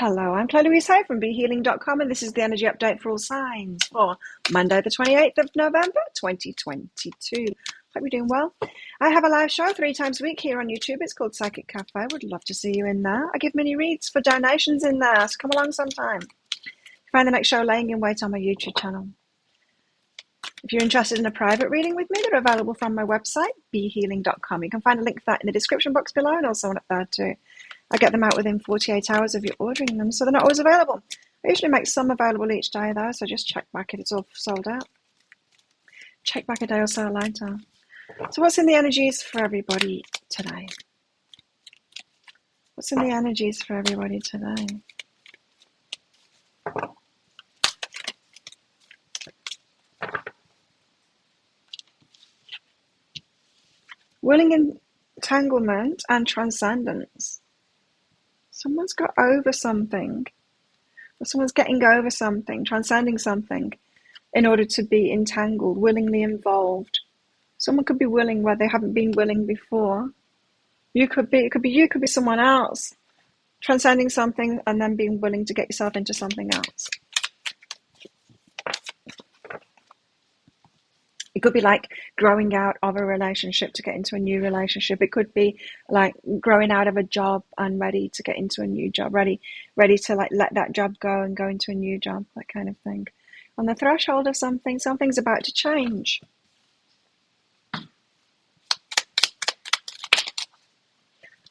Hello, I'm Chloe Louise Hay from BeHealing.com, and this is the energy update for all signs for Monday, the 28th of November, 2022. Hope you're doing well. I have a live show 3 times a week here on YouTube. It's called Psychic Cafe. Would love to see you in there. I give mini reads for donations in there, so come along sometime. Find the next show laying in wait on my YouTube channel. If you're interested in a private reading with me, they're available from my website, BeHealing.com. You can find a link for that in the description box below, and also on up there too. I get them out within 48 hours of you ordering them, so they're not always available. I usually make some available each day, though, so just check back if it's all sold out. Check back a day or so later. So what's in the energies for everybody today? What's in the energies for everybody today? Willing entanglement and transcendence. Someone's got over something, or someone's getting over something, transcending something in order to be entangled, willingly involved. Someone could be willing where they haven't been willing before. It could be someone else transcending something and then being willing to get yourself into something else. It could be like growing out of a relationship to get into a new relationship. It could be like growing out of a job and ready to get into a new job, ready to like let that job go and go into a new job, that kind of thing. On the threshold of something, something's about to change.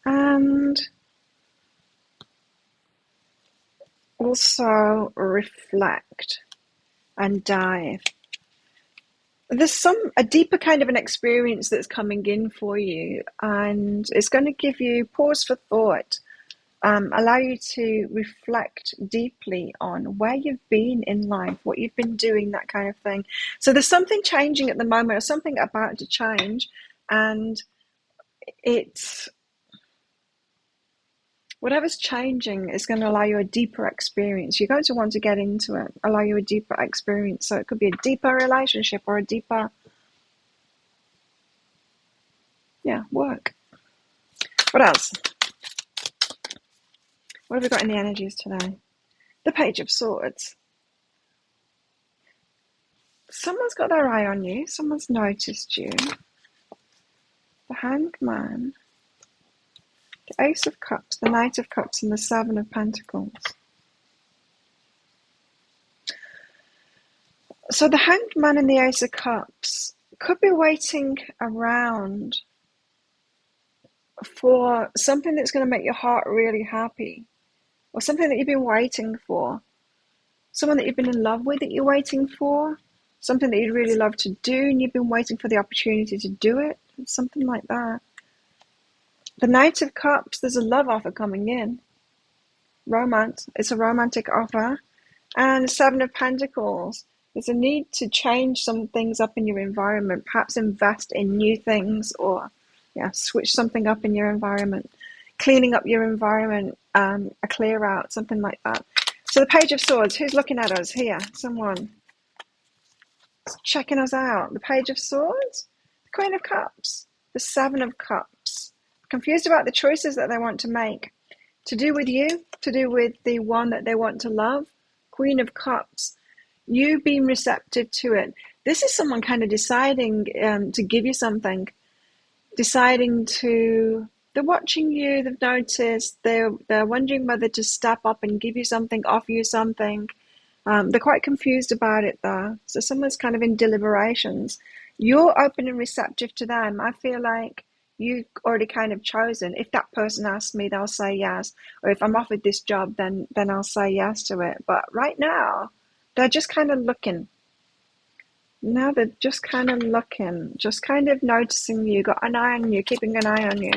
And also reflect and dive. There's a deeper kind of an experience that's coming in for you, and it's going to give you pause for thought, allow you to reflect deeply on where you've been in life, what you've been doing, that kind of thing. So there's something changing at the moment, or something about to change, and it's whatever's changing is going to allow you a deeper experience. You're going to want to get into it, allow you a deeper experience. So it could be a deeper relationship or a deeper, work. What else? What have we got in the energies today? The Page of Swords. Someone's got their eye on you. Someone's noticed you. The Hanged Man. The Ace of Cups, the Knight of Cups, and the Seven of Pentacles. So the Hanged Man and the Ace of Cups could be waiting around for something that's going to make your heart really happy, or something that you've been waiting for, someone that you've been in love with that you're waiting for, something that you'd really love to do and you've been waiting for the opportunity to do it, something like that. The Knight of Cups, there's a love offer coming in. Romance, it's a romantic offer. And the Seven of Pentacles, there's a need to change some things up in your environment, perhaps invest in new things, or switch something up in your environment, cleaning up your environment, a clear out, something like that. So the Page of Swords, who's looking at us here? Someone checking us out. The Page of Swords, the Queen of Cups, the Seven of Cups. Confused about the choices that they want to make, to do with you, to do with the one that they want to love. Queen of Cups, you being receptive to it. This is someone kind of deciding to give you something, they're watching you, they've noticed, they're wondering whether to step up and give you something, offer you something. They're quite confused about it though. So someone's kind of in deliberations. You're open and receptive to them. I feel like you've already kind of chosen. If that person asks me, they'll say yes. Or if I'm offered this job, then I'll say yes to it. But right now, they're just kind of looking. Now they're just kind of looking, just kind of noticing you, got an eye on you, keeping an eye on you.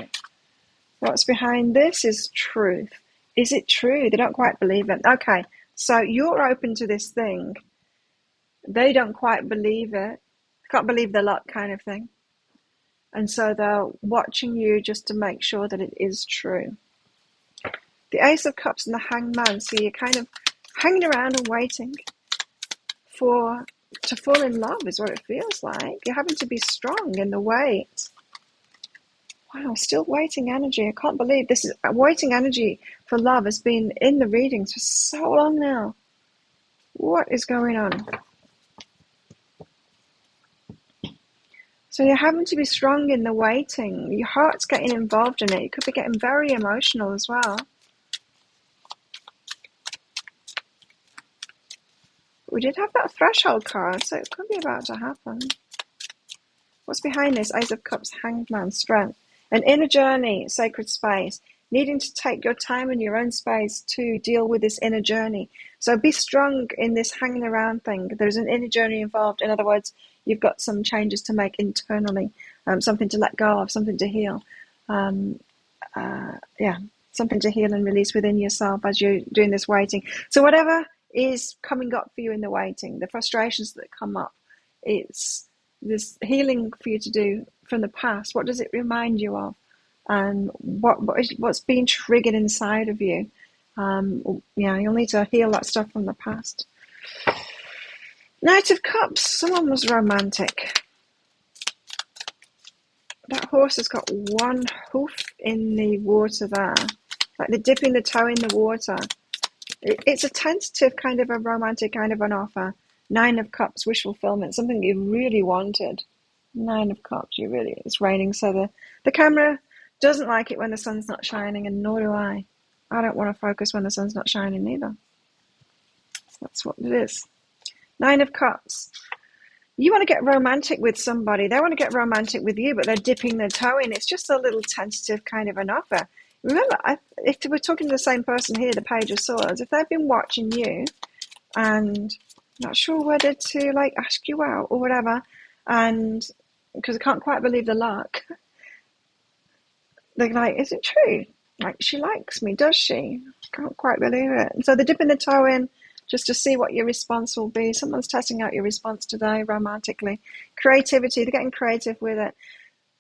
What's behind this is truth. Is it true? They don't quite believe it. Okay, so you're open to this thing. They don't quite believe it. Can't believe the luck kind of thing. And so they're watching you just to make sure that it is true. The Ace of Cups and the Hanged Man. So you're kind of hanging around and waiting to fall in love is what it feels like. You're having to be strong in the wait. Wow, still waiting energy. I can't believe this is waiting energy for love has been in the readings for so long now. What is going on? So you're having to be strong in the waiting. Your heart's getting involved in it. You could be getting very emotional as well. We did have that threshold card, so it could be about to happen. What's behind this? Ace of Cups, Hanged Man, Strength. An inner journey, sacred space. Needing to take your time in your own space to deal with this inner journey. So be strong in this hanging around thing. There's an inner journey involved. In other words, you've got some changes to make internally, something to let go of, something to heal. Something to heal and release within yourself as you're doing this waiting. So whatever is coming up for you in the waiting, the frustrations that come up, it's this healing for you to do from the past. What does it remind you of? And what's being triggered inside of you? You'll need to heal that stuff from the past. Knight of Cups, someone was romantic. That horse has got one hoof in the water there. Like they're dipping the toe in the water. It's a tentative kind of a romantic kind of an offer. 9 of Cups, wish fulfillment, something you really wanted. 9 of Cups, it's raining, so the camera doesn't like it when the sun's not shining, and nor do I. I don't want to focus when the sun's not shining either. That's what it is. 9 of Cups. You want to get romantic with somebody. They want to get romantic with you, but they're dipping their toe in. It's just a little tentative kind of an offer. Remember, if we're talking to the same person here, the Page of Swords, if they've been watching you and not sure whether to ask you out or whatever, and because I can't quite believe the luck, they're like, is it true? Like, she likes me, does she? Can't quite believe it. And so they're dipping the toe in just to see what your response will be. Someone's testing out your response today romantically. Creativity, they're getting creative with it.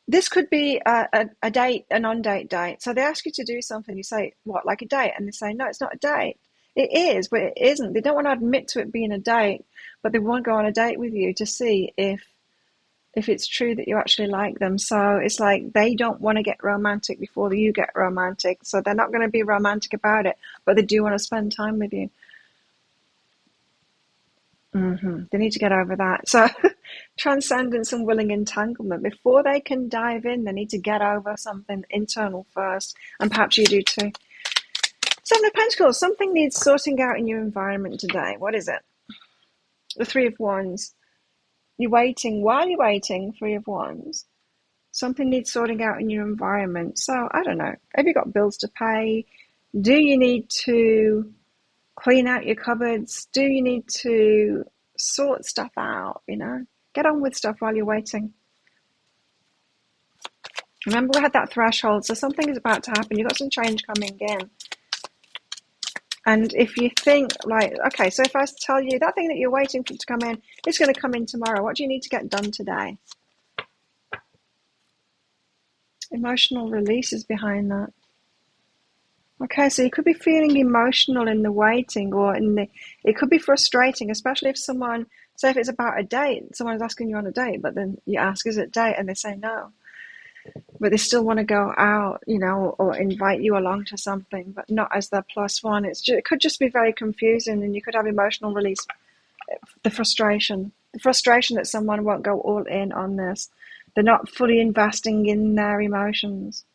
This could be a date, a non-date date. So they ask you to do something. You say, what, like a date? And they say, no, it's not a date. It is, but it isn't. They don't want to admit to it being a date, but they want to go on a date with you to see if it's true that you actually like them. So it's like they don't want to get romantic before you get romantic. So they're not going to be romantic about it, but they do want to spend time with you. They need to get over that. So transcendence and willing entanglement. Before they can dive in, they need to get over something internal first. And perhaps you do too. 7 of Pentacles. Something needs sorting out in your environment today. What is it? The 3 of Wands. You're waiting. While you're waiting, 3 of Wands. Something needs sorting out in your environment. So, I don't know. Have you got bills to pay? Do you need to clean out your cupboards? Do you need to sort stuff out? Get on with stuff while you're waiting. Remember, we had that threshold, so something is about to happen. You've got some change coming in. And if you think, okay, so if I tell you that thing that you're waiting for to come in, it's going to come in tomorrow. What do you need to get done today? Emotional release is behind that. Okay, so you could be feeling emotional in the waiting, or it could be frustrating, especially if someone, say if it's about a date, someone's asking you on a date, but then you ask, is it a date? And they say no. But they still want to go out, or invite you along to something, but not as their +1. It could just be very confusing, and you could have emotional release, the frustration that someone won't go all in on this. They're not fully investing in their emotions.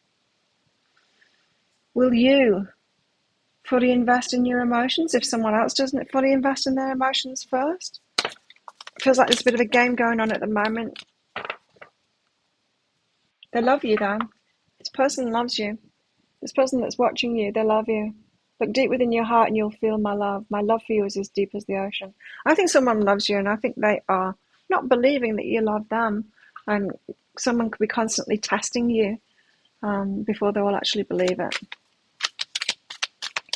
Will you fully invest in your emotions if someone else doesn't fully invest in their emotions first? It feels like there's a bit of a game going on at the moment. They love you, though. This person loves you. This person that's watching you, they love you. Look deep within your heart and you'll feel my love. My love for you is as deep as the ocean. I think someone loves you, and I think they are not believing that you love them. And someone could be constantly testing you before they will actually believe it.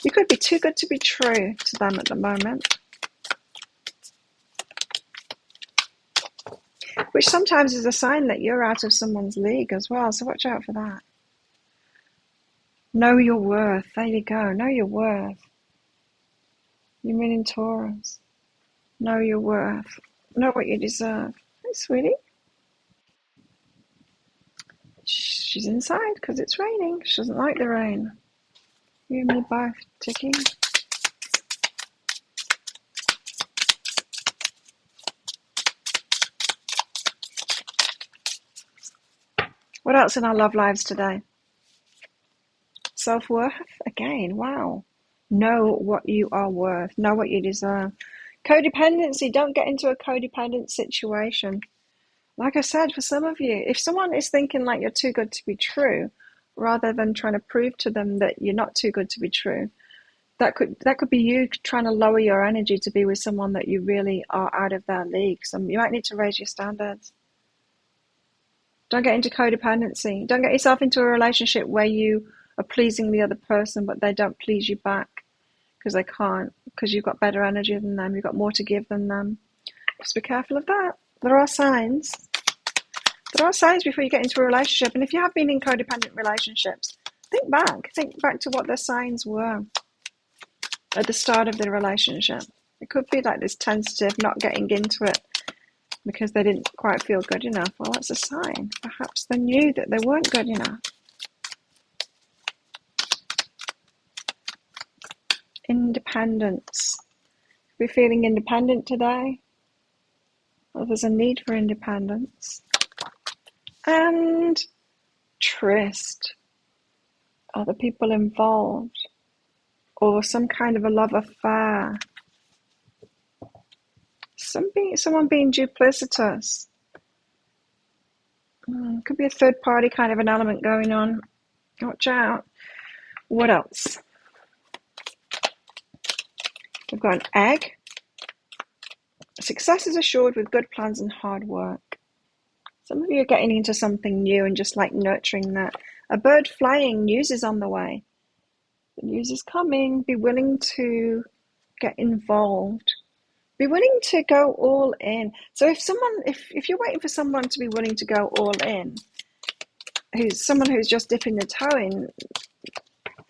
You could be too good to be true to them at the moment. Which sometimes is a sign that you're out of someone's league as well, so watch out for that. Know your worth. There you go. Know your worth. You mean in Taurus. Know your worth. Know what you deserve. Hey, sweetie. She's inside because it's raining. She doesn't like the rain. You and me both, Ticky. What else in our love lives today? Self-worth again. Wow. Know what you are worth. Know what you deserve. Codependency. Don't get into a codependent situation. Like I said, for some of you, if someone is thinking like you're too good to be true, rather than trying to prove to them that you're not too good to be true, that could be you trying to lower your energy to be with someone that you really are out of their league. So you might need to raise your standards. Don't get into codependency. Don't get yourself into a relationship where you are pleasing the other person, but they don't please you back because they can't, because you've got better energy than them. You've got more to give than them. Just be careful of that. There are signs. There are signs before you get into a relationship. And if you have been in codependent relationships, think back. Think back to what the signs were at the start of the relationship. It could be like this tentative, not getting into it because they didn't quite feel good enough. Well, that's a sign. Perhaps they knew that they weren't good enough. Independence. We're feeling independent today. Well, there's a need for independence. And tryst. Other people involved. Or some kind of a love affair. Someone being duplicitous. Could be a third party kind of an element going on. Watch out. What else? We've got an egg. Success is assured with good plans and hard work. Some of you are getting into something new and just like nurturing that. A bird flying, news is on the way. The news is coming. Be willing to get involved. Be willing to go all in. So if you're waiting for someone to be willing to go all in, who's just dipping the toe in,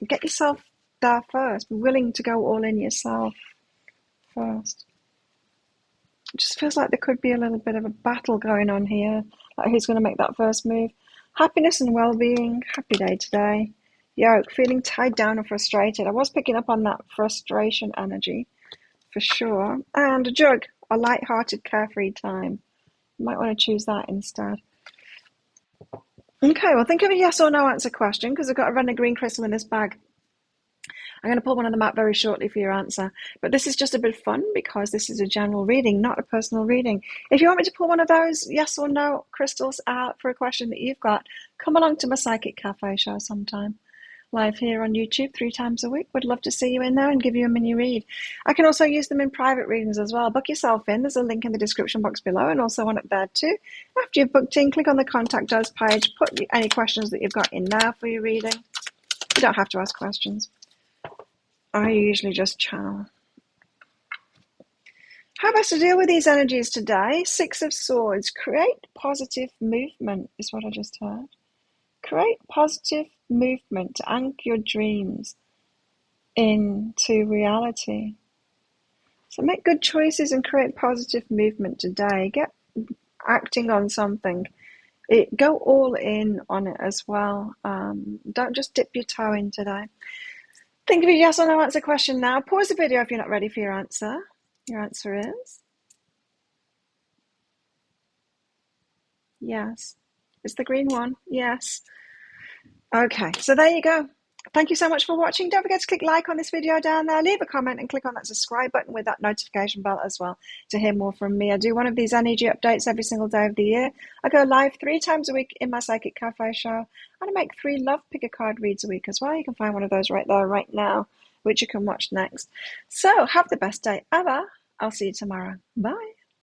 get yourself there first. Be willing to go all in yourself first. It just feels like there could be a little bit of a battle going on here. Like who's going to make that first move? Happiness and well-being. Happy day today. Yoke. Feeling tied down or frustrated. I was picking up on that frustration energy for sure. And a jug. A light-hearted, carefree time. You might want to choose that instead. Okay, well, think of a yes or no answer question because I've got a random green crystal in this bag. I'm going to pull one of them out very shortly for your answer. But this is just a bit of fun because this is a general reading, not a personal reading. If you want me to pull one of those yes or no crystals out for a question that you've got, come along to my Psychic Cafe show sometime. Live here on YouTube 3 times a week. Would love to see you in there and give you a mini read. I can also use them in private readings as well. Book yourself in. There's a link in the description box below and also one up there too. After you've booked in, click on the Contact Us page. Put any questions that you've got in there for your reading. You don't have to ask questions. I usually just channel. How best to deal with these energies today? 6 of Swords. Create positive movement is what I just heard. Create positive movement to anchor your dreams into reality. So make good choices and create positive movement today. Get acting on something. Go all in on it as well. Don't just dip your toe in today. Think of a yes or no answer question now. Pause the video if you're not ready for your answer. Your answer is yes. It's the green one. Yes. Okay, so there you go. Thank you so much for watching. Don't forget to click like on this video down there. Leave a comment and click on that subscribe button with that notification bell as well to hear more from me. I do one of these energy updates every single day of the year. I go live 3 times a week in my Psychic Cafe show. And I make 3 love picker card reads a week as well. You can find one of those right there, right now, which you can watch next. So have the best day ever. I'll see you tomorrow. Bye.